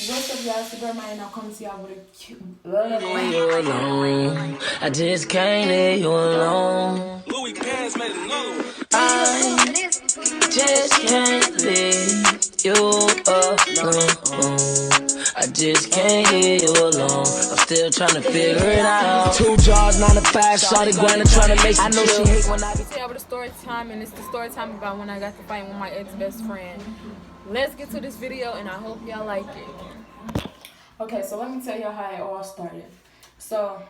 What's up, y'all? It's your girl, my and I'll come to y'all with a cute. Leave you alone. I just can't leave you alone. I just can't leave you alone. I just can't leave you alone. I'm still trying to figure it out. 2 jobs, 9 to 5, shawty grinding, trying to make some. I know she hate when I be. Yeah, with a story time, and it's the story time about when I got to fight with my ex-best friend. Let's get to this video, and I hope y'all like it. Okay, so let me tell y'all how it all started. So,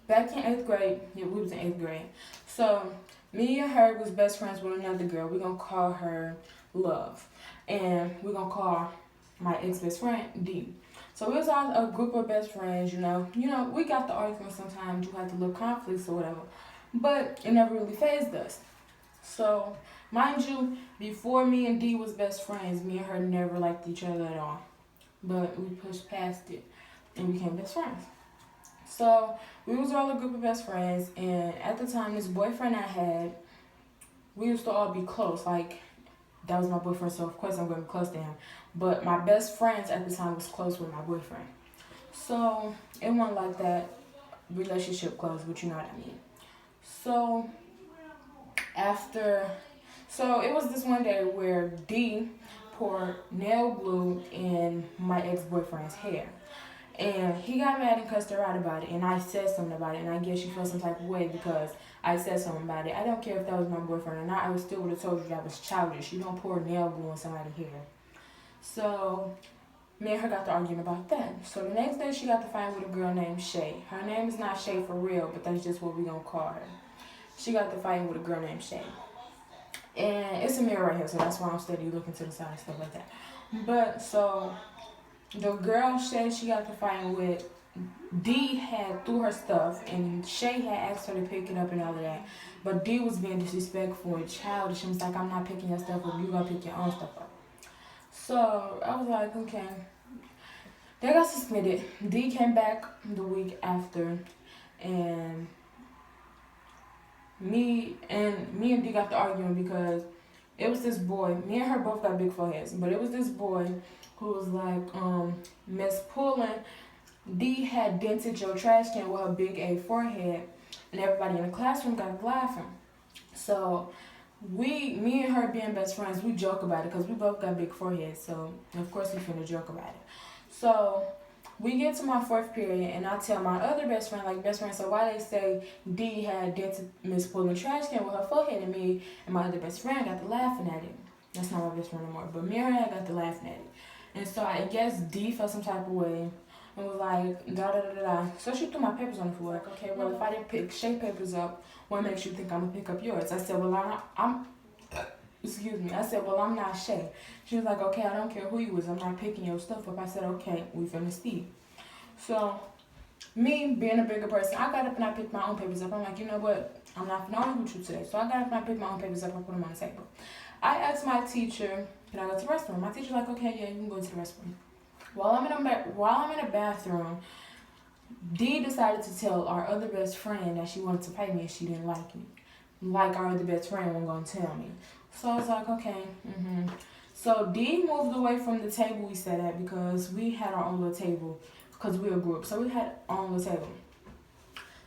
back in 8th grade, yeah, we was in 8th grade. So, me and her was best friends with another girl. We're going to call her Love. And we're going to call my ex-best friend D. So, we was all a group of best friends, you know. We got the arguments sometimes. You had the little conflicts or whatever. But it never really fazed us. So, mind you, before me and D was best friends, me and her never liked each other at all. But we pushed past it and became best friends. So we was all a group of best friends, and at the time, this boyfriend I had, we used to all be close. Like, that was my boyfriend, so of course I'm going to be close to him. But my best friends at the time was close with my boyfriend. So it wasn't like that relationship close, but you know what I mean. So it was this one day where D poured nail glue in my ex-boyfriend's hair. And he got mad and cussed her out about it. And I said something about it. And I guess she felt some type of way because I said something about it. I don't care if that was my boyfriend or not. I would still would have told you that was childish. You don't pour nail glue on somebody's hair. So me and her got to arguing about that. So the next day she got to fight with a girl named Shay. Her name is not Shay for real, but that's just what we gonna call her. She got to fighting with a girl named Shay. And it's a mirror right here, so that's why I'm steady looking to the side and stuff like that. But so the girl Shay she got to fighting with, D had threw her stuff and Shay had asked her to pick it up and all of that. But D was being disrespectful and childish. She was like, I'm not picking your stuff up, you gonna pick your own stuff up. So I was like, okay. They got suspended. D came back the week after, and me and D got to arguing because it was this boy. Me and her both got big foreheads, but it was this boy who was like, Miss Pullen, D had dented your trash can with her big A forehead, and everybody in the classroom got laughing. So me and her being best friends, we joke about it because we both got big foreheads. So of course we finna joke about it. So we get to my 4th period, and I tell my other best friend, so why they say D had dented Miss Pullen trash can with her forehead, and me and my other best friend got to laughing at it. That's not my best friend anymore, but me and her got to laughing at it. And so I guess D felt some type of way and was like, da da da da da. So she threw my papers on the floor. Like, okay, well, if I didn't pick Shay papers up, what makes you think I'm gonna pick up yours? I said, well, I said, well, I'm not Shay. She was like, okay, I don't care who you was. I'm not picking your stuff up. I said, okay, we finna see. So, me being a bigger person, I got up and I picked my own papers up. I'm like, you know what? I'm not finna argue with you today. So I got up and I picked my own papers up and I put them on the table. I asked my teacher, can I go to the restroom? My teacher's like, okay, yeah, you can go to the restroom. While I'm in the bathroom, D decided to tell our other best friend that she wanted to pay me and she didn't like me. Like our other best friend wasn't going to tell me. So I was like, okay. So D moved away from the table we sat at because we had our own little table because we were a group. So we had our own little table.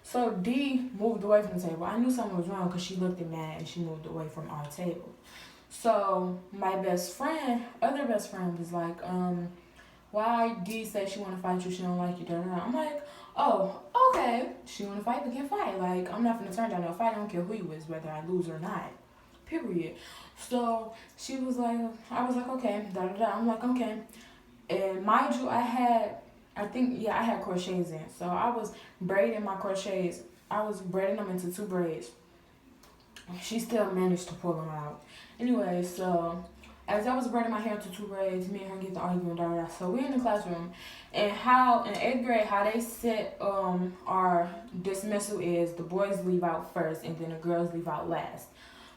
So D moved away from the table. I knew something was wrong because she looked at me and she moved away from our table. So my other best friend was like, why D said she want to fight you, she don't like you, da da da. I'm like, oh, okay. She want to fight, we can fight. Like, I'm not going to turn down no fight. I don't care who you is, whether I lose or not. Period. So she was like, I was like, okay, da da da. I'm like, okay. And mind you, I had crochets in. So I was braiding my crochets. I was braiding them into 2 braids. She still managed to pull them out. Anyway, so as I was braiding my hair into 2 braids, me and her get to arguing, da da da. So we're in the classroom, and how in 8th grade, how they set our dismissal is the boys leave out first, and then the girls leave out last.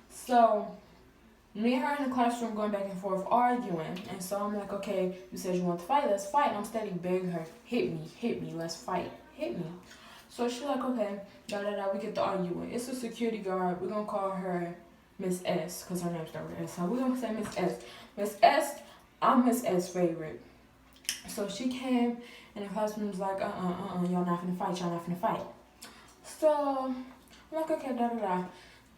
So me and her in the classroom going back and forth arguing, and so I'm like, okay, you said you want to fight, let's fight. And I'm steady begging her, hit me, let's fight, hit me. So she's like, okay, da da da. We get to arguing. It's a security guard. We're gonna call her Miss S, because her name started with S. So we're going to say Miss S. Miss S, I'm Miss S' favorite. So she came and the classroom was like, y'all not finna fight, y'all not finna fight. So I'm like, okay, da da da.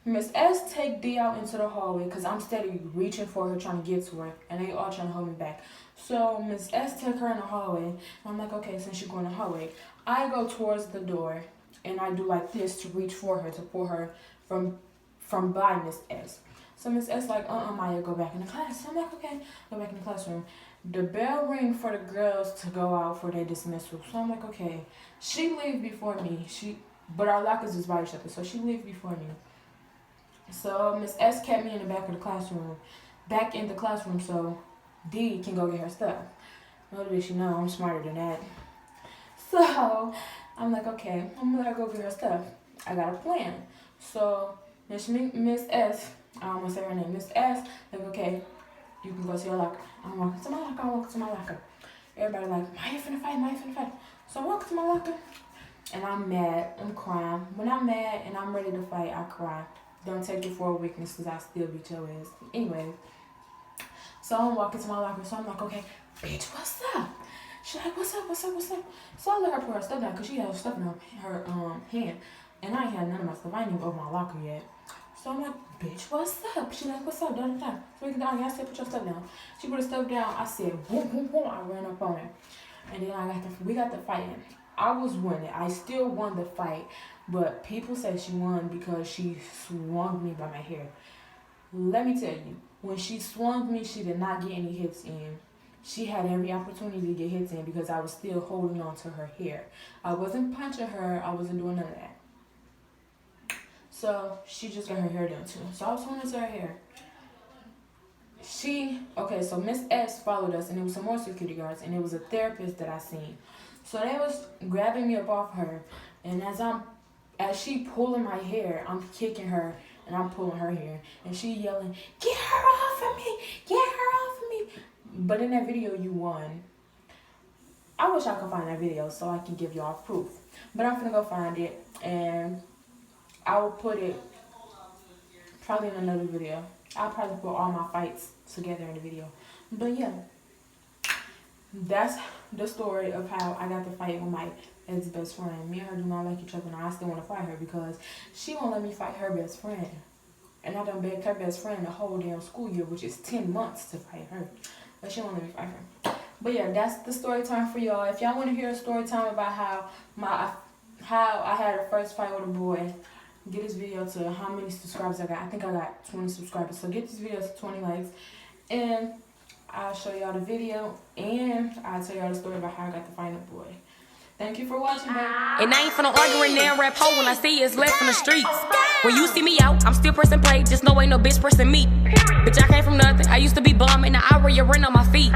Miss S take D out into the hallway because I'm steady reaching for her, trying to get to her, and they all trying to hold me back. So Miss S took her in the hallway, and I'm like, okay, since you're going in the hallway, I go towards the door, and I do like this to reach for her, to pull her from by Miss S. So Miss S like, Maya, go back in the class. So I'm like, okay, go back in the classroom. The bell ring for the girls to go out for their dismissal. So I'm like, okay. She leave before me. But our lockers is by each other, so she leave before me. So Miss S kept me in the back of the classroom, back in the classroom, so D can go get her stuff. Little did she know I'm smarter than that. So I'm like, okay, I'm gonna let her go get her stuff. I got a plan. So Miss S, I don't want to say her name, Miss S, like, okay, you can go to your locker. I'm walking to my locker, Everybody like, Maya finna fight. So I walk to my locker, and I'm mad, I'm crying. When I'm mad and I'm ready to fight, I cry. Don't take it for a weakness, because I still beat your ass. Anyway, so I'm walking to my locker, so I'm like, okay, bitch, what's up? She's like, what's up? So I let her put her stuff down, because she had her stuff in her hand, and I ain't had none of my stuff. I ain't even opened my locker yet. So I'm like, bitch, what's up? She's like, what's up? Da. So we get down here, I said, put your stuff down. She put her stuff down, I said, boom, boom, boom. I ran up on her. And then we got the fighting. I was winning. I still won the fight. But people say she won because she swung me by my hair. Let me tell you, when she swung me, she did not get any hits in. She had every opportunity to get hits in because I was still holding on to her hair. I wasn't punching her. I wasn't doing none of that. So she just got her hair done too. So I was holding on to her hair. So Miss S followed us, and it was some more security guards, and it was a therapist that I seen. So they was grabbing me up off her, and as she pulling my hair, I'm kicking her and I'm pulling her hair, and she yelling, get her off of me. But in that video, you won. I wish I could find that video so I can give y'all proof. But I'm gonna go find it, and I will put it probably in another video. I'll probably put all my fights together in the video. But yeah, that's the story of how I got to fight with my ex-best friend. Me and her do not like each other, and I still want to fight her because she won't let me fight her best friend. And I done begged her best friend the whole damn school year, which is 10 months to fight her. But she won't let me fight her. But yeah, that's the story time for y'all. If y'all want to hear a story time about how I had a first fight with a boy, get this video to how many subscribers I got. I think I got 20 subscribers. So get this video to 20 likes. And I'll show y'all the video, and I'll tell y'all the story about how I got to find a boy. Thank you for watching, baby. And I ain't finna argue and damn rap hoe when I see it's left from the streets. When you see me out, I'm still pressing play, just know ain't no bitch pressing me. Bitch, I came from nothing. I used to be bum in the hour you're on my feet.